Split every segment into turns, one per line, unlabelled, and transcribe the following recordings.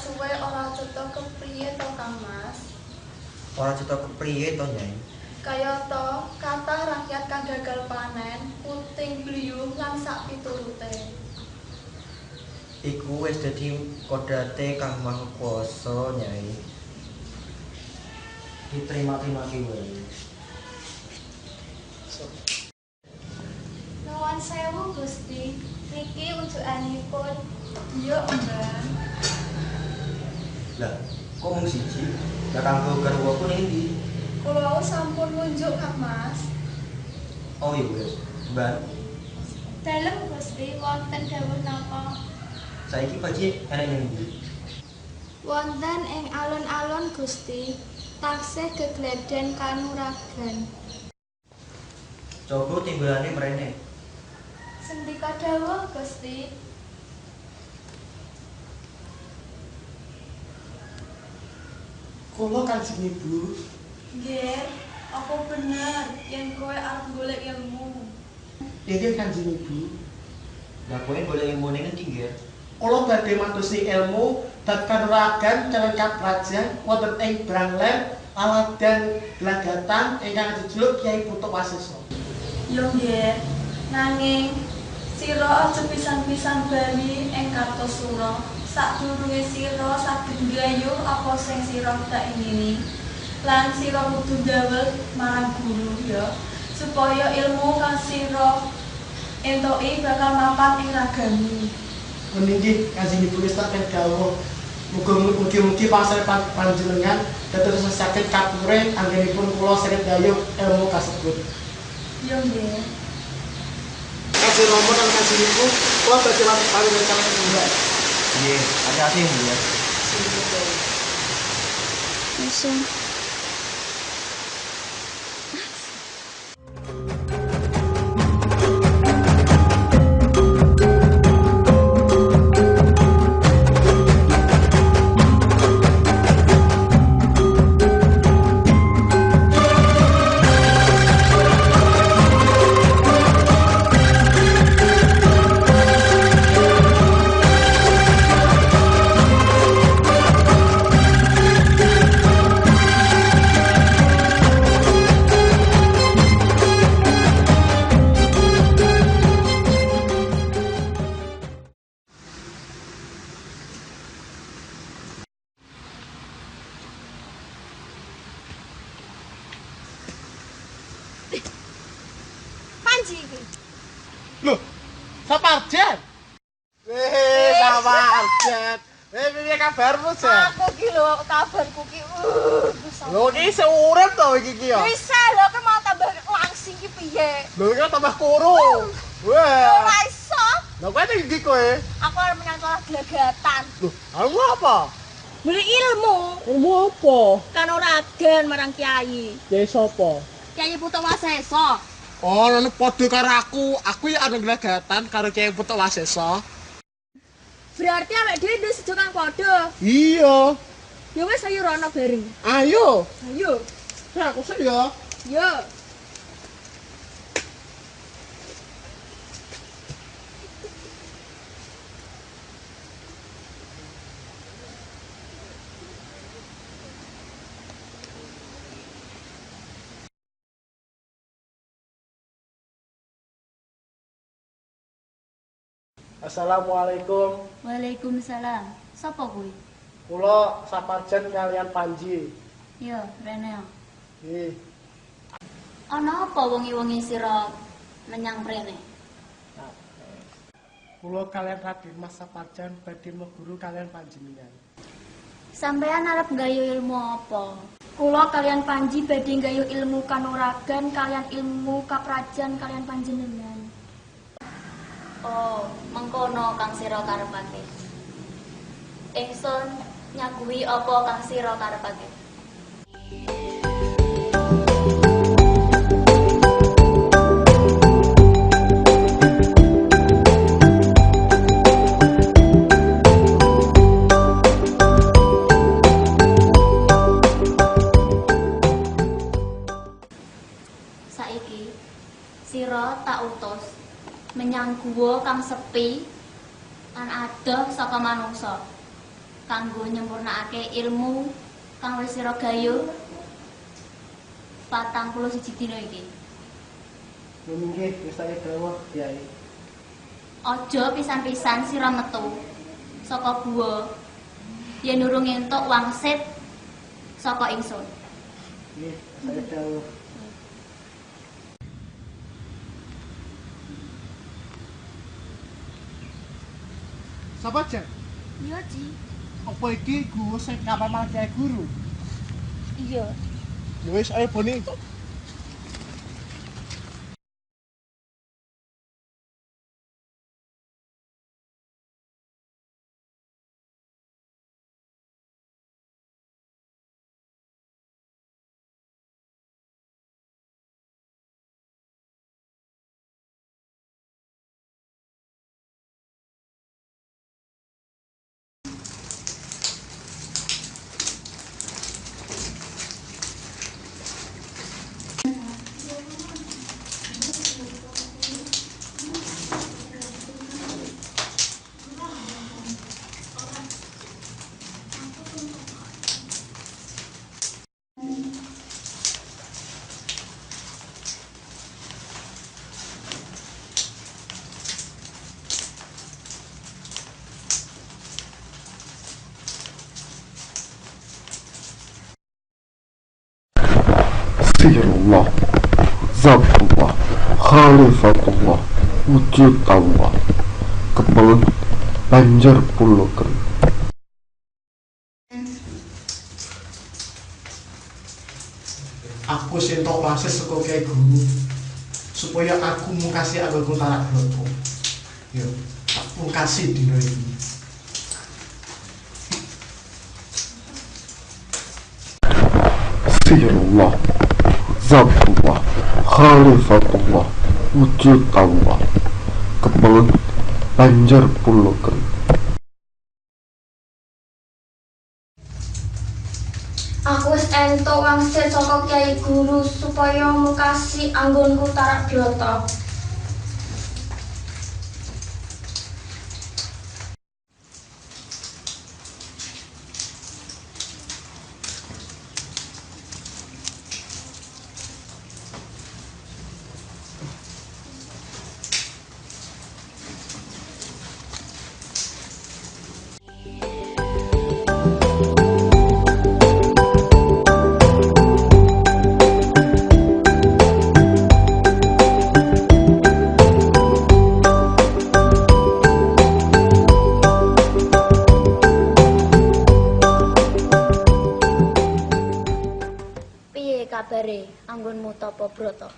suwe ora cetha kepriye to Kang Mas?
Ora cetha kepriye to, Nyai?
Kayata kathah rakyat kang gagal panen, puting bliyuh lan sak piturute.
Iku wis dadi kodate Kang Maha Kuwasa, Nyai. Diterima-terima ki wae.
Nuwun sewu Gusti, niki unjukanipun.
Iya, Mbak.
Lah, kok mung siji? Lah kanggo garwaku ning ndi?
Kula sampun nunjuk Kang Mas.
Oh iya wis, Mbak.
Dalem Gusti wonten dawuh napa?
Saiki Paji enek ning ndi?
Wonten ing alun-alun Gusti, taksih gegledhen kanuragan.
Coba timbalane mrene.
Sendika dawuh Gusti.
Kula Kanjeng Ibu.
Nggih, apa bener yen kowe arep golek ilmu?
Inggih Kanjeng Ibu.
Lah kowe golek ilmu ning endi, Nggih?
Kula badhe madosi ilmu bab kanuragan kelengkap raja wonten ing Branglen Aladan Glagatan ingkang dijuluk Kyai Putuk Wasesa.
Yo nggih, nanging sira aja pisan-pisan bali ing Kartosura. Sadurunge sira saged nggayuh apa sing sira tak ingini. Lan sira kudu ndawel marang guru ya, supaya ilmu kang sira entuki bakal mapan ing ragami.
Meninggih Kanjeng Ibu wis tak dawuh. Mugi-mugi pasarepan panjenengan dados saged kapure anggenipun kula seret gayuh ilmu kasebut.
Yo nggih.
Kasih Romo dan Kanjeng Ibu, kula badhe matur rencana tunggal.
Nggih, hati-hati, Nggih.
Mesin.
Panji iki.
Loh, Saparjan. Saparjan. Piye kabarmu, Jan?
Aku ki lho kabarku ki.
Lho iki isih urip to iki ya?
Bisa lho kan mau tambah langsing ki piye?
Lho iki tambah kuru. Wah.
Ora iso.
Lho kowe ning ndi kowe?
Aku arep menyang kelas glagatan.
Loh, kamu apa?
Beli ilmu.
Ilmu apa?
Kanuragan marang kiai.
Ya sapa?
Kiai Putuk Wasesa.
Oh, ngono padha karo aku ya ana glagatan karo Kyai Putuk Wasesa.
Berarti awake dhewe ndek sedo kang padha.
Iya.
Ya wis ayo rono bareng.
Ayo.
Ayo.
Ya aku sih ya.
Yo.
Assalamualaikum.
Waalaikumsalam. Sapa kuwi?
Kula Saparjan kalian Panji.
Yo, Rene.
Nggih.
Ana apa wengi-wengi sira menyang mrene?
Kula kalian Raden Mas Saparjan badhe meguru kalian panjenengan.
Sampeyan arep nggayu ilmu apa?
Kula kalian Panji badhe nggayuh ilmu kanuragan kalian ilmu kaprajan kalian panjenengan.
Oh, mengkono kang sira karepake. Ingsun nyaguhi apa kang sira karepake. Saiki sira tak utus menyang guwa kang sepi lan adoh saka manungsa kanggo nyempurnakake ilmu kang wis sira gayuh 41 dina iki.
Nggih, wis saya dawuh, Kyai.
Aja pisan-pisan sira metu saka guwa yen durung entuk wangsit saka ingsun.
Nggih, saya dawuh. Saparjan,
Iya, Ji.
apa iki guru sing kamar Kyai Guru?
Iya.
Ya wis ayo Boni.
Sirullah, Zatullah, Khalifatullah, Wujudallah, Kepel Banjar Puloken.
Aku sentok wangsit saka Kyai Guru supaya aku mungkasi Agung Tarak Broto. Ya, tak mungkasi dina iki.
Sirullah, Zatullah, Khalifatullah, Wujudallah, Kepel Banjar Puloken.
Aku wis entuk wangsit saka Kyai Guru supaya mukasi anggonku Tarak Broto. Kabare anggonmu Tapa Brata.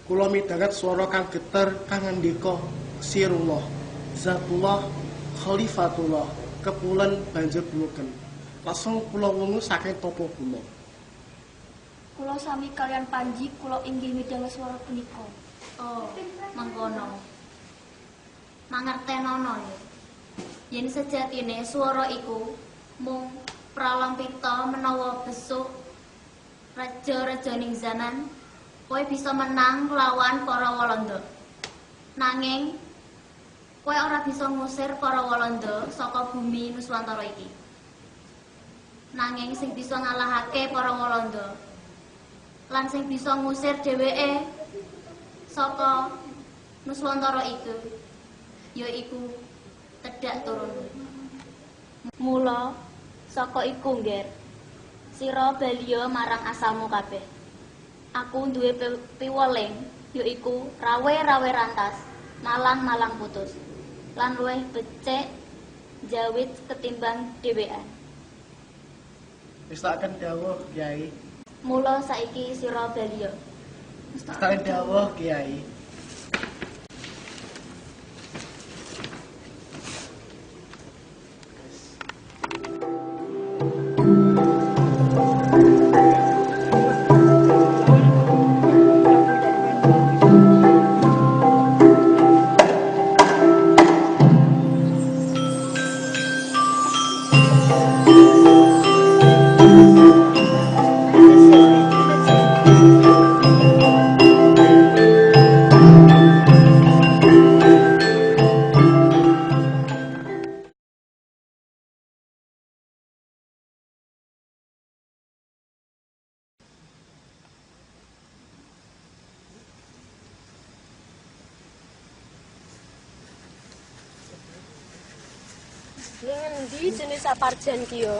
Kula midhanget swara kang geter kang ngendika Sirullah, Zatullah, Khalifatullah, Kepulen Banjar Puloken. Langsung kula wungu saking tapa kula.
Kula sami kalian Panji kula inggih midhanget swara punika.
Oh, mangkono. Mangertenono ya. Yen sejatine swara iku mung pralampita menawa besuk raja-raja ning zaman kowe bisa menang lawan para Walanda. Nanging kowe ora bisa ngusir para Walanda saka bumi Nuswantara iki. Nanging sing bisa ngalahake para Walanda lan sing bisa ngusir dheweke saka Nuswantara iku yaiku Tedak Turun. Mula saka iku, Ngger, Sira baliya marang asalmu kabeh. Aku duwe piweling, yaiku rawe-rawe rantas, malang-malang putus. Lan luwih becik jawit ketimbang dhewean.
Wis tak akan dawuh, Kiai.
Mula saiki sira baliya.
Wis tak akan dawuh, Kiai.
Ngendi jenis saparjan ki yo?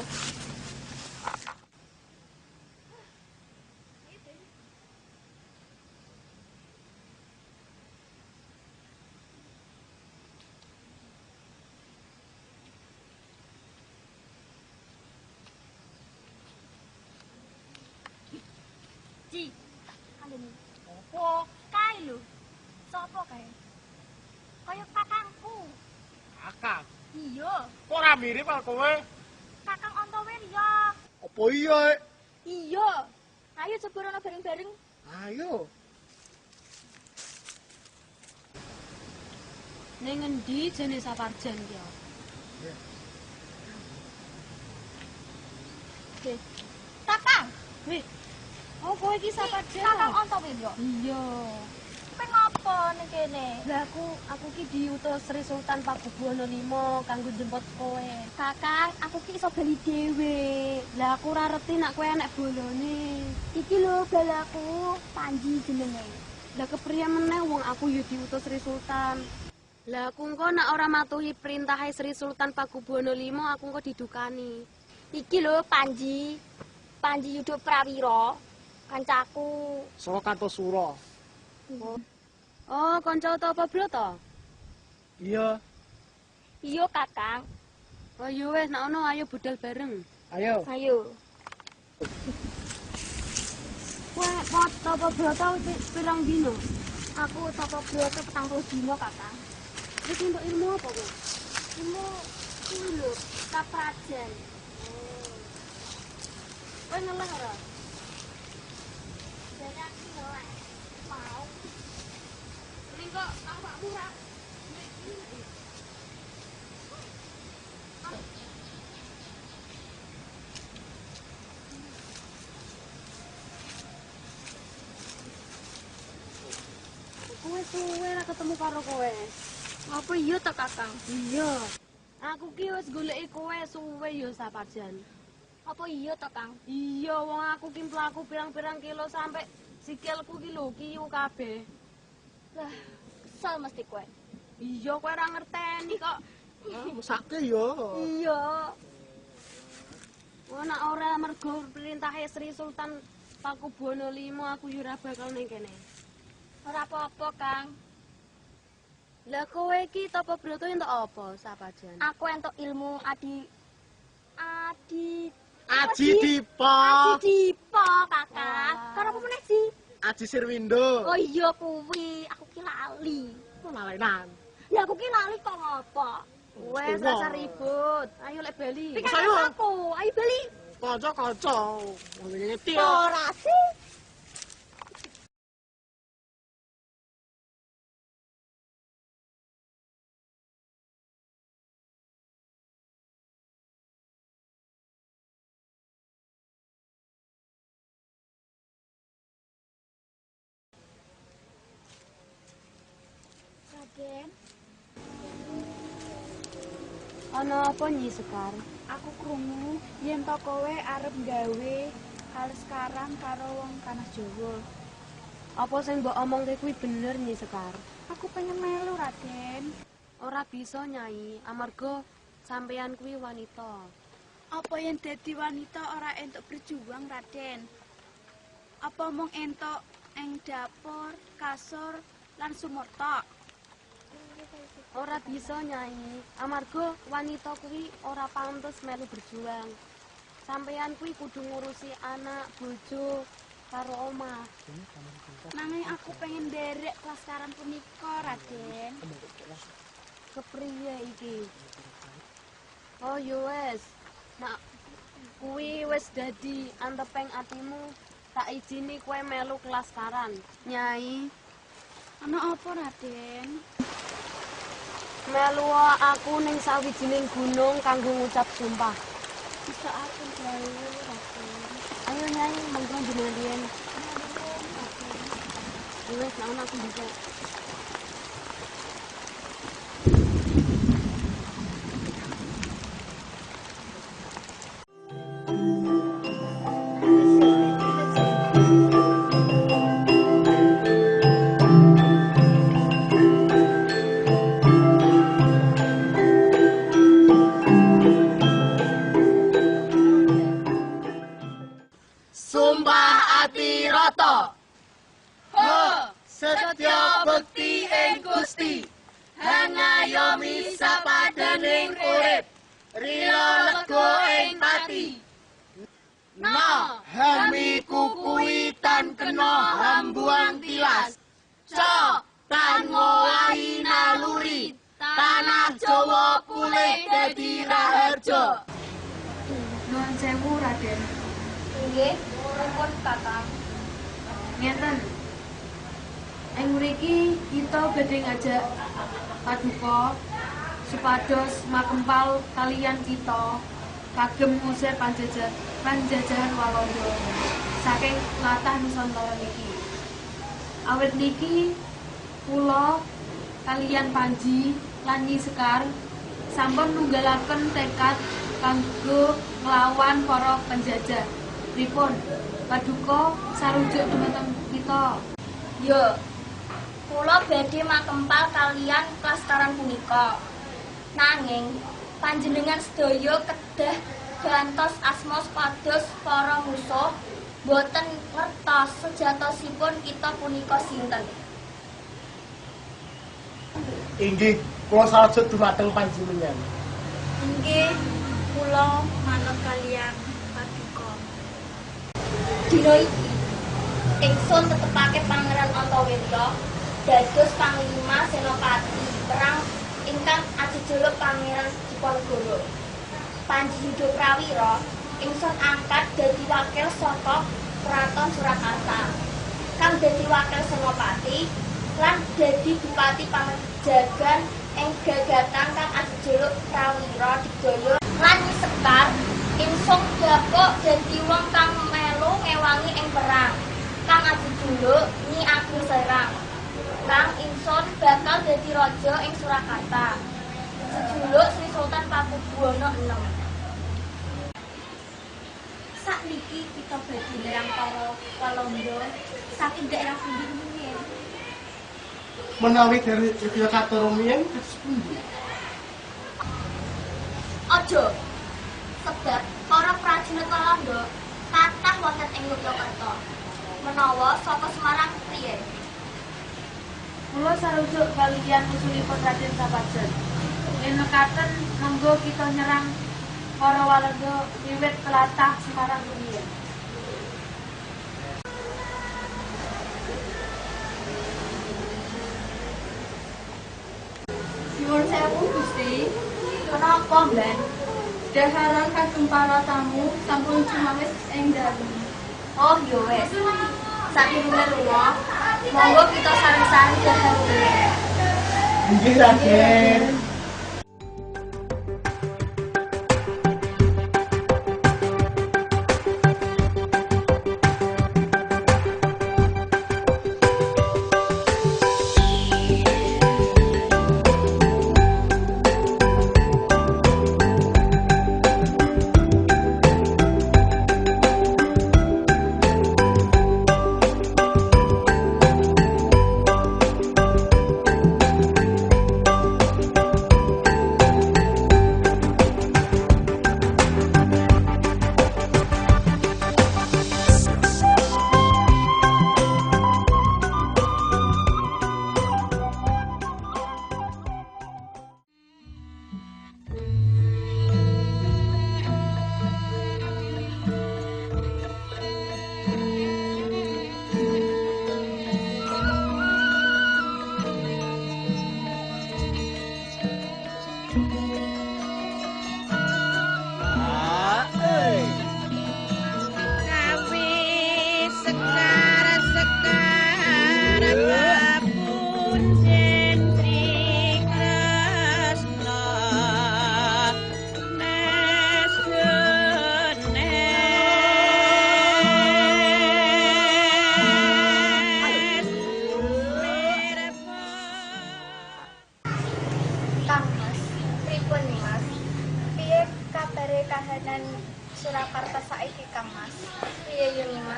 Ci, kandene. Opo? Kae lho. Sopo kae? Kaya kakangku.
Kakak,
Iya,
kok ora mirip karo kowe?
Kakang Antawirya.
Apa iya?
Iya. Ayo jeborono bareng-bareng.
Ayo.
Ning endi jenis saparjan ki?
Kakang,
Wih. Oh, kowe iki saparjan.
Kakang Antawirya.
Iya.
Kowe ngopo ning kene?
Lah aku ki diutus Sri Sultan Pakubuwana V kanggo jemput kowe.
Kakang, aku ki iso bali dhewe.
Lah aku ora reti nek kowe enek bolone.
Iki lho balaku, Panji jenenge.
Lah kepriye meneh wong aku yo diutus Sri Sultan. Lah aku engko nek ora matuhi perintah Sri Sultan Pakubuwana V aku engko didukani.
Iki lho Panji. Panji Yudha Prawira, kancaku.
Saka Kartosura.
Oh, kanca Tapa Brata.
Iya.
Iya, Kakang.
Oh, yo wis nek ono ayo budal bareng.
Ayo.
Ayo.
Kowe pot Tapa Brata pirang dino?
Aku Tapa Brata 40 dina, Kakang.
Wis entuk ilmu apa kowe?
Ilmu kuwi lho, kaprajan.
Kowe ngeleh ora?
Jadi aku ngelek. Mau.
Ning kok awakmu ora Kowe suwe ra ketemu karo kowe.
Apa iya to, Kakang?
Iya. Aku ki wis goleki kowe suwe ya saparjan.
Apa iya to, Kang?
Iya, wong aku ki mlaku pirang-pirang kilo sampe sikilku ki lho kiyu kabeh.
Lah, kesel mesti kowe.
Iya, kowe ora ngerteni kok.
Mesake yo.
Iya.
Oh, nek ora mergo perintahe Sri Sultan Pakubuwana V aku yo ora bakal ning kene.
Ora apa-apa, Kang.
Lah kowe iki Tapa Brata entuk apa sapajan?
Aku entuk ilmu Adi
Aji Dipa.
Dipa, Kakang.
Wah.
Karo apa meneh, Ji?
Aji Sirwindo.
Oh iya kuwi, aku ki lali.
Kok lalenan?
Ya aku ki lali kok ngopo?
Wes
Wah.
rasa ribut. Ayo lek bali.
Iki
Ayo.
kan aku, ayo bali.
Kanca-kanca. Ngeti.
Ora sih. Raden,
Ana apa Nyi Sekar?
aku krungu yen to kowe arep gawe hal sekarang karo wong Kanas Jawa.
Apa sing mbok omongke kuwi bener Nyi Sekar?
Aku pengen melu, Raden.
Ora bisa Nyai, amarga sampeyan kuwi wanita.
Apa yang dadi wanita ora entuk berjuang, Raden? Apa mung entuk ing dapur, kasur, lan sumur tok?
Ora bisa Nyai, amarga wanita kuwi ora pantes melu berjuang. Sampeyan kuwi kudu ngurusi anak, bojo, karo omah.
Nanging aku pengen nderek klasaran punika, Raden.
Kepriye iki? Oh yo wes. Nak kuwi wis dadi anteping atimu, tak izini kowe melu klaskaran.
Nyai, ana apa, Raden?
Melu aku ning sawijining gunung kanggo ngucap sumpah.
Bisa aku gawe, Raden.
Ayo Nyai, monggo jenengan riyen. Wes nak aku bisa.
Sumpah ati rata. Setya bekti ing Gusti. Hangayomi sapadaning urip. Rila lega ing pati. Hamiku kuwi tan kena hambuan tilas. Tan ngowahi naluri. Tanah Jawa pulih dadi raharja.
Nuwun sewu, Raden.
Nggih, pripun Kakang?
Ngeten. Ing mriki kita badhe ngajak paduka supados makempal kalian kita kagem ngusir panjajahan Walanda saking latah Nusantara niki. Awit niki kula kalian Panji lan Nyi Sekar sampun nunggalaken tekad kanggo nglawan para penjajah. Pripun? Paduka sarujuk dhumateng kita.
Yo, kula badhe makempal kalian klastaran punika. Nanging panjenengan sedaya kedah gantos asma supados para musuh boten ngertos sejatosipun kita punika sinten.
Inggih, kula sarujuk dhumateng panjenengan.
Inggih, kula manut kalian paduka.
Dina iki ingsun tetepake Pangeran Antawirya dados panglima senopati perang ingkang ajejuluk Pangeran Diponegoro. Panji Yudaprawira ingsun angkat dadi wakil saka Kraton Surakarta. Kang dadi wakil senopati lan dadi bupati Pangjagan ing gagatan kang ajejuluk Prawira Digdaya lan Nyi Sekar ingsun dapuk dadi wong kang melu ngewangi ing perang kang ajejuluk Nyi Ageng Serang. Kang ingsun bakal dadi raja ing Surakarta. Jejuluk Sri Sultan Pakubuwana VI.
Sakniki kita badhe nyerang para Walanda saking daerah pundi rumiyin.
Menawi dari Yogyakarta rumiyin kados pundi?
Aja sebab para prajurit Walanda kathah wonten ing Yogyakarta. Menawa saka Semarang priye?
Kula sarujuk kaliyan usulipun Raden Sapajan. Yen mekaten monggo kita nyerang para Walanda wiwit tlatah Semarang rumiyin.
Nyuwun sewu Gusti. Menapa, Ben? Daharan kagem para tamu sampun cumawis ing dalu.
Oh yo wes. Sadurunge lunga, monggo kita sari-sari dahar.
Inggih, Raden.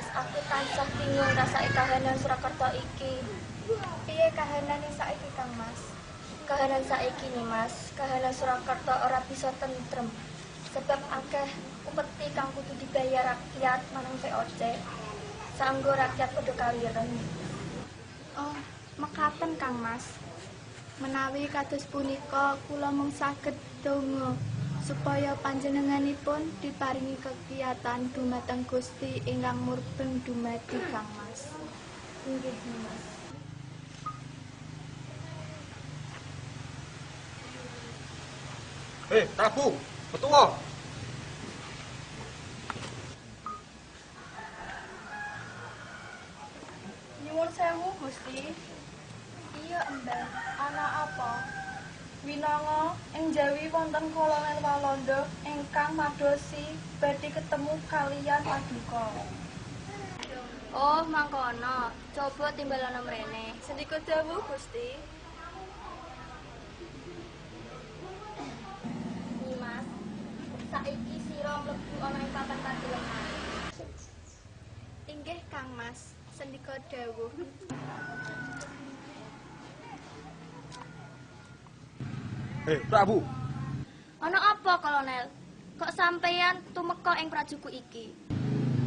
Mas, aku tansah bingung rasake kahanan Surakarta iki.
Piye kahanane saiki Kang Mas?
Kahanan saiki nih Mas, kahanan Surakarta ora bisa tentrem. Sebab akeh upeti kang kudu dibayar rakyat marang VOC. Saenggo rakyat padha kaliren.
Oh, mekaten Kang Mas. Menawi kados punika kula mung saged donga supaya panjenenganipun diparingi kekiyatan dumateng Gusti ingkang murbeng dumadi Kang Mas.
Inggih Mas.
Prabu, petua.
Nyuwun sewu Gusti.
Iya, Mbak.
Anak apa? Winanga ing Jawi wonten kolonel Walanda ingkang madosi badhe ketemu kaliyan Paduka.
Oh, mangkono. Coba timbalana mrene.
Sendika dawuh Gusti.
Mas, saiki sira mlebu ana ing papan Kadileman.
Inggih Kang Mas, sendika dawuh.
Prabu.
Ana apa, Kolonel? Kok sampeyan tumeka ing prajuku iki?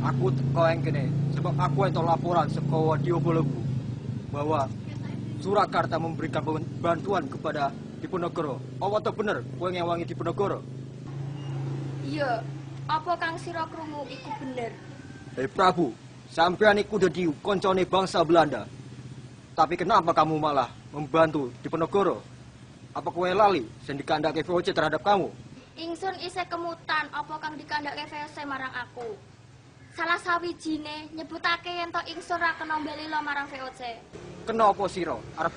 Aku teko ing kene sebab aku entuk laporan saka Wadyabalagu bahwa Surakarta memberikan bantuan kepada Diponegoro. Apa to bener kowe ngewangi Diponegoro?
Iya, apa kang sira krungu iku bener?
Prabu, sampean iku dadi koncone bangsa Belanda. Tapi kenapa kamu malah membantu Diponegoro? Apa kowe lali sing dikandhake VOC terhadap kamu?
Ingsun isih kemutan apa kang dikandhake VOC marang aku. Salah sawijine nyebutake yen to ingsun ra kena mbelila marang VOC.
Kenapa sira arep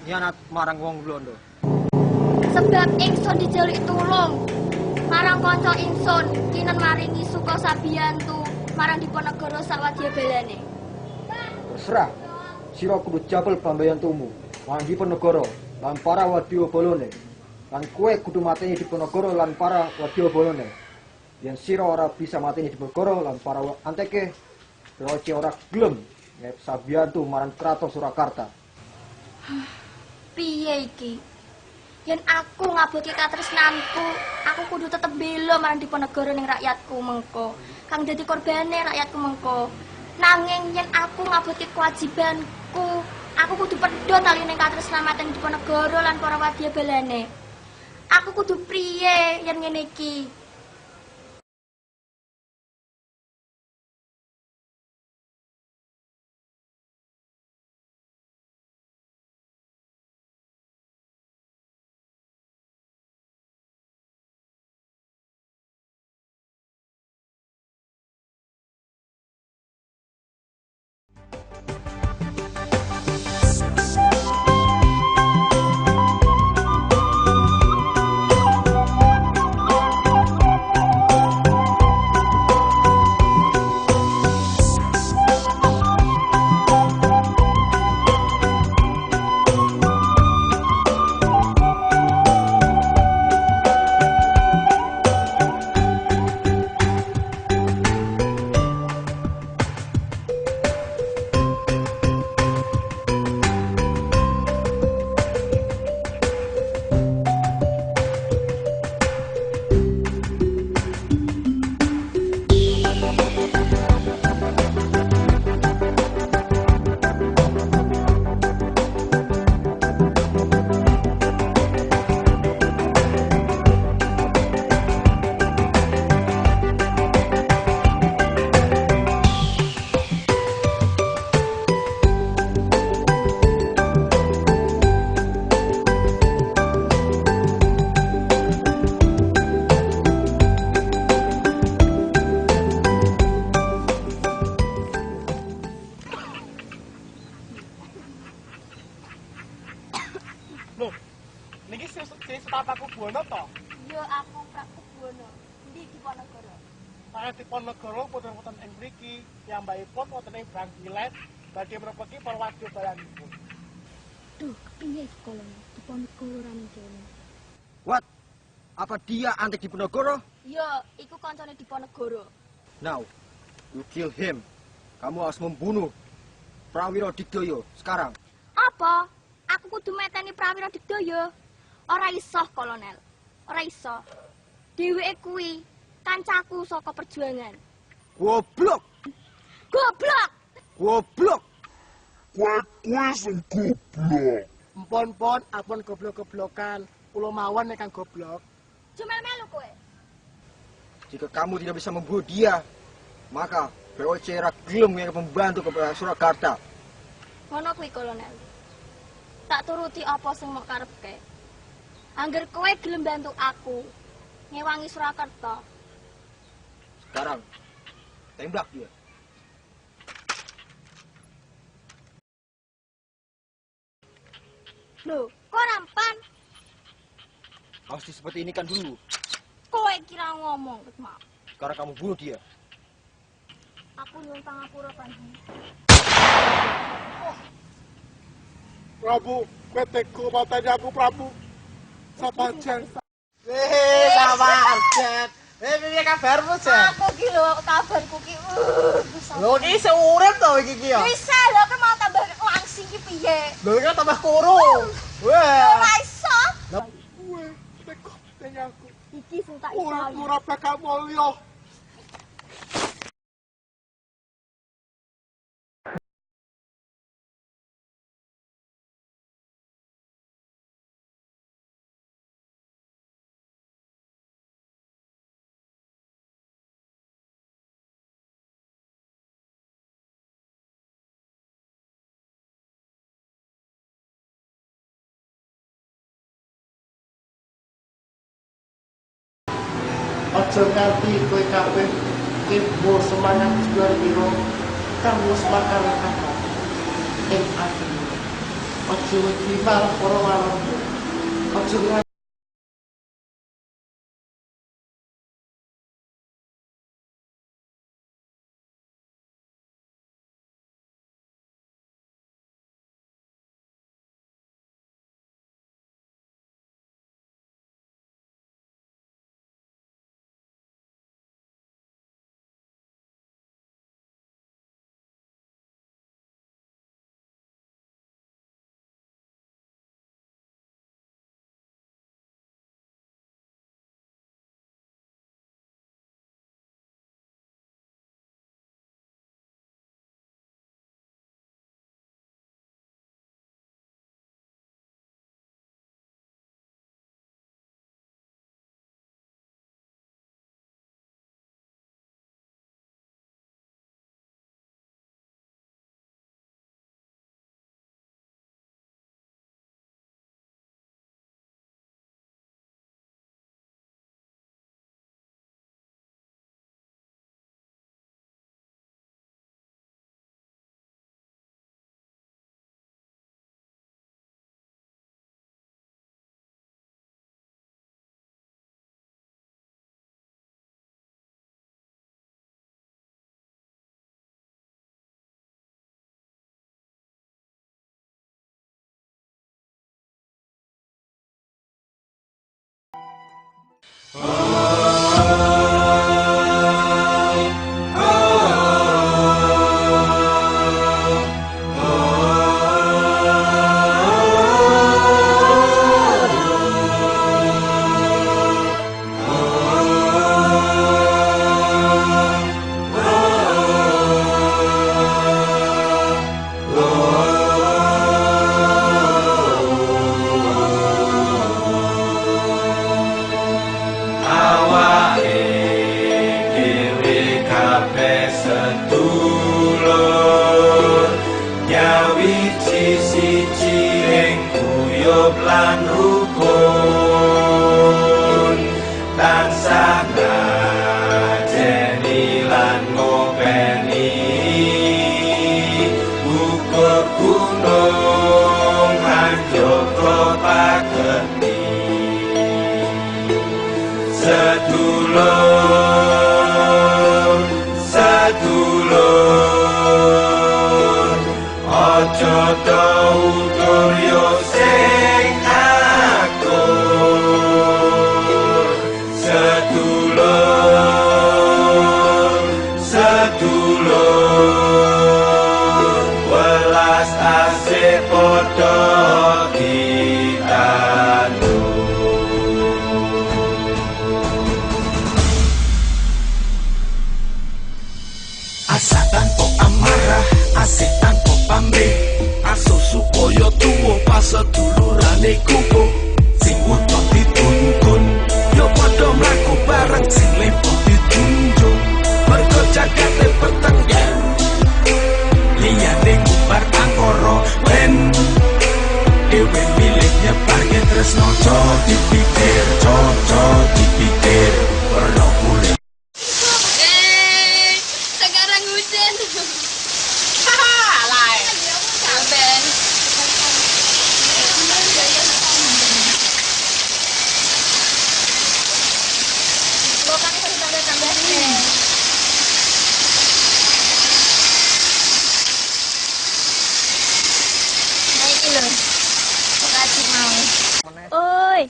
nyanat marang wong Belanda?
Sebab ingsun dijaluki tulung marang kanca ingsun kinen maringi suka sabiyantu marang Diponegoro sawadyabalane.
Terserah, sira kudu jabel pambayantumu marang Diponegoro lan para Wadyabalane. Lan kowe kudu mateni Diponegoro lan para Wadyabalane. Yen sira ora bisa mateni Diponegoro lan para anteke, VOC ora gelem ngep sabiyantu marang Kraton Surakarta.
Piye iki? Yen aku ngaboti katresnanku, aku kudu tetep bela marang Diponegoro ning rakyatku mengko. Kang dadi korbane rakyatku mengko. Nanging yen aku ngaboti kewajibanku, aku kudu pedhot taline katresnan mateng Diponegoro lan para wadyabalane. Aku kudu priye yen ngene iki?
Setapaku Buwana to?
Yo aku Prabu Buwana. Ndi Diponegoro?
Saya Diponegoro wonten ing mriki, piyambakipun wonten ing Bangkilen badhe mrepeki para wadyabalanipun.
Duh, piye sekolah Diponegoro rame kene.
What? Apa dia antek Diponegoro?
Yo, iku kancane Diponegoro.
Now, you kill him Kamu harus membunuh Prawiro Digdoyo sekarang.
Apa? Aku kudu meteni Prawiro Digdoyo. Ora iso, Kolonel. Ora iso. Dheweke kuwi kancaku saka perjuangan.
Goblok!
Goblok!
Goblok!
Kowe sing goblok.
Empon-pon, apun goblok-goblokan. Kula mawon nek kang goblok.
Jumel-melu kowe.
Jika kamu tidak bisa membunuh dia, maka BOC ra gelem ngene pembantu ke Surakarta.
Ngono kuwi, Kolonel. Tak turuti apa sing mok karepke. Angger kowe gelem bantu aku ngewangi Surakarta.
Sekarang tembak dia.
Loh, kok rampan?
Harus seperti ini kan dulu.
Kowe kira ngomong, Mak.
Sekarang kamu bunuh dia.
Aku nyuwun pangapura panjenengan.
Prabu, kowe tega mateni aku, Prabu. Sapajan.
Sapajan. Piye kabarmu, Jan?
Aku ki lho kabarku ki.
Lho iki isih urip to iki ki ya?
Bisa lho kan mau tambah langsing ki piye?
Lho iki tambah kuru. Wah.
Ora iso.
Kowe tega mateni aku.
Iki sing tak iso.
Uripmu ora bakal mulya.
Aja nganti kowe kabeh timbul semangat jual piro kanggo semakar kakak. akhir. Aja wedi marang para warga. Aja
Sedulur padha ditanu. Asa tanpa amarah, asik tanpa pamrih, aso supaya tuwa pas sedulurane kukuh. Sing utuh dituntun, yo padha mlaku bareng, sing lepo ditunjung. Mergo jagate peteng yen liyane ngubar angkara ben dhewe milik nyebarke tresno. Aja dipikir, aja dipikir perlu boleh.
Sekarang hujan. Halah. Sampai oi.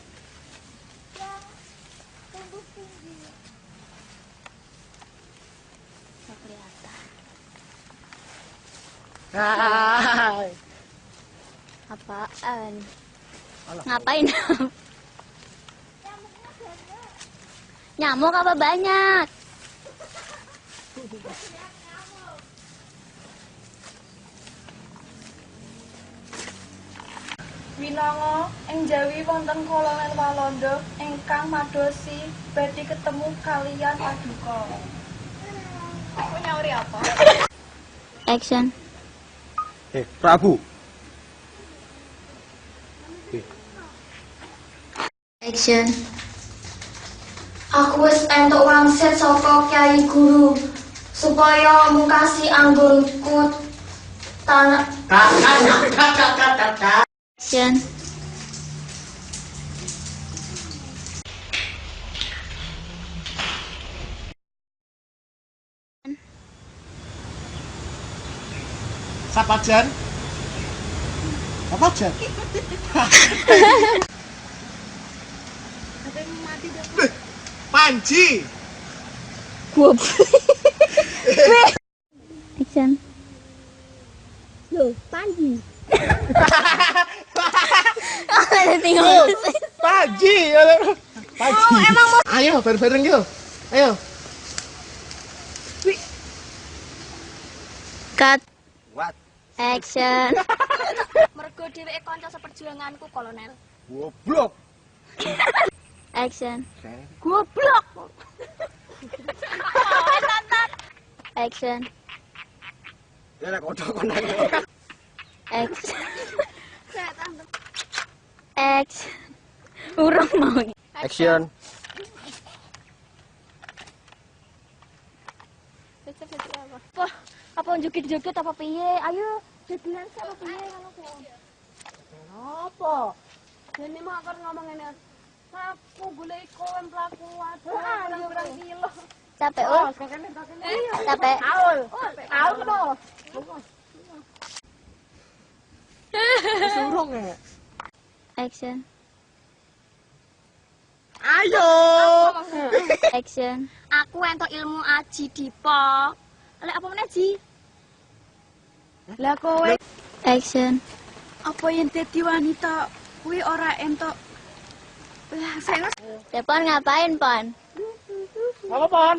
Apaan? Ngapain? Nyamuk apa banyak?
Winango ing Jawi wonten kolonel Walanda ingkang madosi badhe ketemu kaliyan Paduka. Aku nyauri apa?
Action.
Prabu.
Action.
Aku wis entuk wangsit saka Kyai Guru supaya mungkasi anggonku tanah.
Action.
Sapa Jan? Apa Jan? Panji.
Action.
Loh, Panji.
Ada tinggal.
Panji. Panji.
Oh, emang mau.
Ayo bareng-bareng yuk. Ayo.
Cut.
What?
Action.
Mergo dheweke kanca seperjuanganku, Kolonel.
Goblok.
Action.
Goblok.
Action.
Ya nek kodok-kodok.
Action. Action. Urung mau.
Action.
Apa joget-joget apa piye? Ayo, jadian apa piye ngono ku.
Apa? Dene mau akar ngomong ngene. Aku golek kowe mlaku waduh pirang-pirang kilo.
Capek,
Oh,
Ul.
kakene.
Capek.
Aul. Aul to.
Surung ya.
Action.
Ayo.
Action.
Aku entuk ilmu aji Dipa. Lek apa meneh Ji?
Lah kowe
Action.
apa yang dadi wanita kuwi ora entuk. Lah saya
Depan ngapain, Pon?
Apa Pon?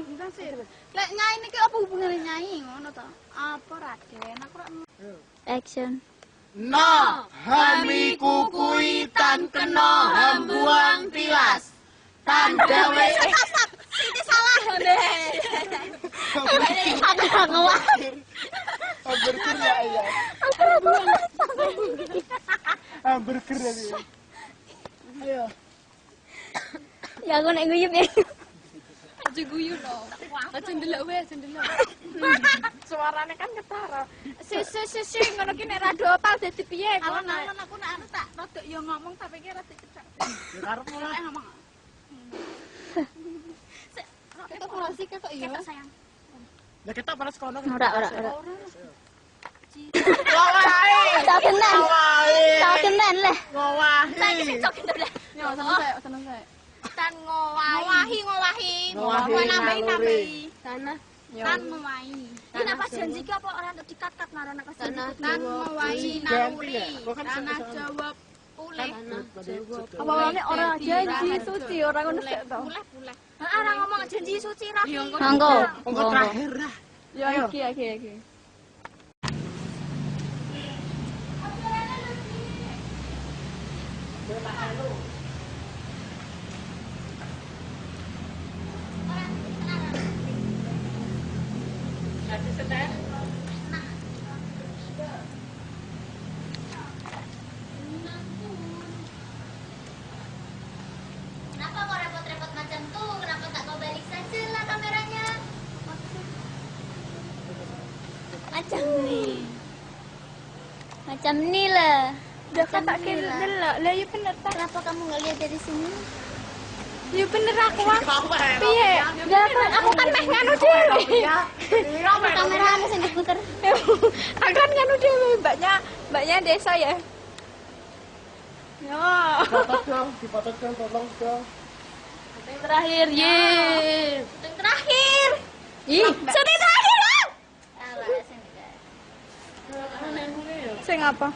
lek nyanyi niki apa hubungane nyanyi ngono to? Apa Raden? Aku ora
Action.
Nah, hami kukui tan kena hambuang tilas. Tan gawe
Ini salah.
hamburger ya ya. Hamburger ya. Ayo.
Ya aku nek guyub ya.
aja guyu to. Aja ndelok wae, aja ndelok. Suarane kan ketara. Si ngono ki nek rada opal dadi piye? Alon-alon aku nek anu tak rada yo ngomong tapi ki rada cecak.
Ya karep mulai
ngomong. Kita kurasi kok iya. Sayang.
Ya kita panas kono.
Ora.
Ngawahi.
Tak kenen. Tak kenen lah.
Ngawahi.
Yo selesai.
Tan ngowahi.
Ngawahi.
Nambahi.
Sana.
Tan ngowahi. Kenapa janji ki apa ora untuk dikat-kat marana pas janji
Tanah mewahi naluri, tanah Jawa pulih.
Apa wae ora janji suci ora ngono sik to.
Pulih.
Heeh, ora ngomong janji suci ra.
Monggo.
terakhir dah.
Ya iki.
Kenapa kok repot-repot macam tuh? Kenapa tak kau balik saja lah kameranya? Macam ni lah.
Udah tak kira delok. Lah ya bener ta.
Kenapa kamu nggak lihat dari sini?
Ya bener aku ah. Piye? Lah aku kan meh nganu dhewe.
Kameramu sing diputer.
Aku kan nganu dhewe mbaknya desa ya. Ya.
Dipotot dong, tolong dong.
Yang terakhir, ye.
Yang terakhir.
Ih,
Syuting terakhir lah. Alah, sing enggak.
sing apa?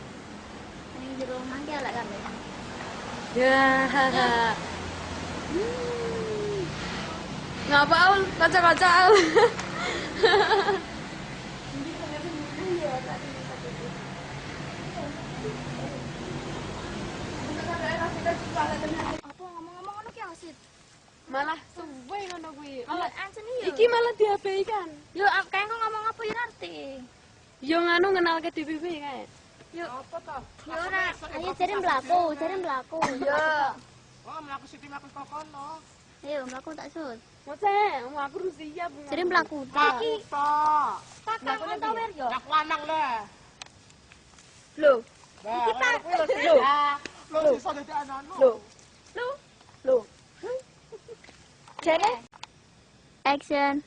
Yang di rumah ki ala kamera.
Ya. Ngapa Aul? Kaca-kaca Aul.
Apa ngomong-ngomong ngono ki asit.
Malah suwe ngono kuwi.
Malah ancen yo.
Iki malah diabaikan.
Yo kae kok ngomong apa ya ngerti.
Yo nganu kenal ke DPP kae.
Yo apa to? Yo ora.
Ayo cari melaku.
Yo.
Oh, mlaku siti mlaku kokono.
Ayo melaku tak sud.
Mose, aku harus siap.
Cari melaku.
Iki
Tok.
takang ontower yo.
Aku lanang lah.
Loh,
Kita lo iso dadi anakno.
loh. Jane
Action.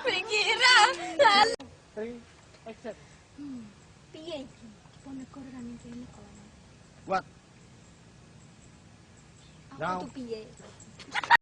pikiran.
Action.
Piye iki? Ponegoro ra ning kene kok.
What?
Aku
Now.
tuh piye?